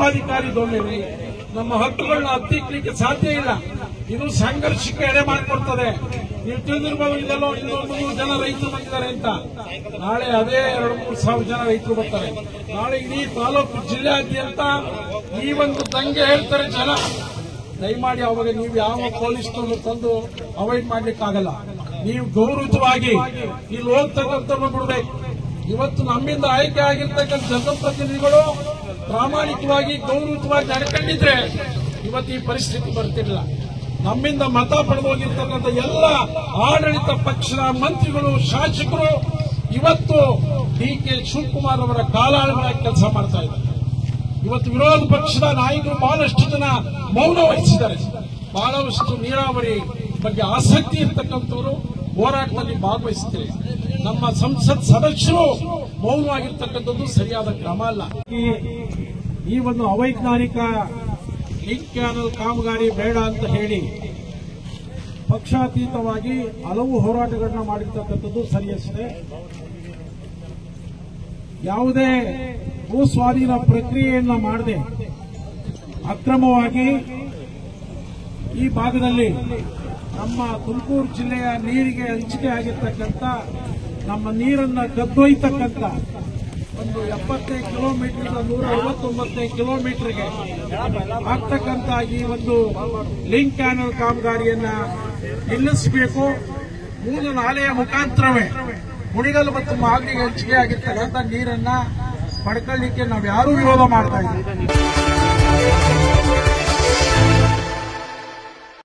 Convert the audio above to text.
ಸರ್ವಾಧಿಕಾರಿ ಧೋರಣೆ ನಮ್ಮ ಹಕ್ಕುಗಳನ್ನ ಹತ್ತಿಕ್ಕಲಿಕ್ಕೆ ಸಾಧ್ಯ ಇಲ್ಲ. ಇದು ಸಂಘರ್ಷಕ್ಕೆ ಎಡೆ ಮಾಡಿಕೊಡ್ತದೆ. ನೀವು ತಿಳಿದಿರಬಹುದು, ಇದೆಲ್ಲೋ 200 ಜನ ರೈತರು ಬಂದಿದ್ದಾರೆ ಅಂತ. ನಾಳೆ ಅದೇ 2-3 ಸಾವಿರ ಜನ ರೈತರು ಬರ್ತಾರೆ. ನಾಳೆ ಇಡೀ ತಾಲೂಕು ಜಿಲ್ಲೆಯಾದ್ಯಂತ ಈ ಒಂದು ದಂಗೆ ಹೇಳ್ತಾರೆ ಜನ. ದಯಮಾಡಿ ಅವಾಗ ನೀವು ಯಾವ ಪೊಲೀಸ್ನನ್ನು ತಂದು ಅವಾಯ್ಡ್ ಮಾಡ್ಲಿಕ್ಕಾಗಲ್ಲ. ನೀವು ಗೌರವವಾಗಿ ಇಲ್ಲಿ ಹೋಗ್ತಕ್ಕಂಥವ್ರನ್ನ ಬಿಡಬೇಕು. ಇವತ್ತು ನಮ್ಮಿಂದ ಆಯ್ಕೆ ಆಗಿರ್ತಕ್ಕಂಥ ಜನಪ್ರತಿನಿಧಿಗಳು ಪ್ರಾಮಾಣಿಕವಾಗಿ ಗೌರವವಾಗಿ ನಡ್ಕೊಂಡಿದ್ರೆ ಇವತ್ತು ಈ ಪರಿಸ್ಥಿತಿ ಬರ್ತಿರಲಿಲ್ಲ. ನಮ್ಮಿಂದ ಮತ ಪಡೆದು ಹೋಗಿರ್ತಕ್ಕಂಥ ಎಲ್ಲ ಆಡಳಿತ ಪಕ್ಷದ ಮಂತ್ರಿಗಳು, ಶಾಸಕರು ಇವತ್ತು ಡಿ.ಕೆ. ಶಿವಕುಮಾರ್ ಅವರ ಕಾಲಾಳುಗಳಾಗಿ ಕೆಲಸ ಮಾಡ್ತಾ ಇದ್ದಾರೆ. ಇವತ್ತು ವಿರೋಧ ಪಕ್ಷದ ನಾಯಕರು ಬಹಳಷ್ಟು ಜನ ಮೌನ ವಹಿಸಿದ್ದಾರೆ. ಬಹಳಷ್ಟು ನೀರಾವರಿ ಬಗ್ಗೆ ಆಸಕ್ತಿ ಇರತಕ್ಕಂಥವರು ಹೋರಾಟದಲ್ಲಿ ಭಾಗವಹಿಸುತ್ತಾರೆ. ನಮ್ಮ ಸಂಸತ್ ಸದಸ್ಯರು ಮೌನವಾಗಿರ್ತಕ್ಕಂಥದ್ದು ಸರಿಯಾದ ಕ್ರಮ ಅಲ್ಲ. ಈ ಒಂದು ಅವೈಜ್ಞಾನಿಕ ಲಿಂಕ್ ಕ್ಯಾನಲ್ ಕಾಮಗಾರಿ ಬೇಡ ಅಂತ ಹೇಳಿ ಪಕ್ಷಾತೀತವಾಗಿ ಹಲವು ಹೋರಾಟಗಳನ್ನ ಮಾಡಿರ್ತಕ್ಕಂಥದ್ದು ಸರಿಯಷ್ಟೇ. ಯಾವುದೇ ಭೂ ಸ್ವಾಧೀನ ಪ್ರಕ್ರಿಯೆಯನ್ನ ಮಾಡದೆ ಅಕ್ರಮವಾಗಿ ಈ ಭಾಗದಲ್ಲಿ ನಮ್ಮ ತುಮಕೂರು ಜಿಲ್ಲೆಯ ನೀರಿಗೆ ಹಂಚಿಕೆ ಆಗಿರ್ತಕ್ಕಂಥ, ನಮ್ಮ ನೀರನ್ನ ಕದ್ದೊಯ್ತಕ್ಕಂಥ ಒಂದು 75 ಕಿಲೋಮೀಟರ್ 159 ಕಿಲೋಮೀಟರ್ಗೆ ಆಗ್ತಕ್ಕಂಥ ಈ ಒಂದು ಲಿಂಕ್ ಕ್ಯಾನಲ್ ಕಾಮಗಾರಿಯನ್ನ ನಿಲ್ಲಿಸಬೇಕು. ಮೂಲ ನಾಲೆಯ ಮುಖಾಂತರವೇ ಕುಣಿಗಲ್ ಮತ್ತು ಮಾಗಡಿಗೆ ಹಂಚಿಕೆ ಆಗಿರ್ತಕ್ಕಂಥ ನೀರನ್ನ ಪಡ್ಕೊಳ್ಳಿಕ್ಕೆ ನಾವು ಯಾರೂ ವಿರೋಧ ಮಾಡ್ತಾ ಇದ್ದೀವಿ.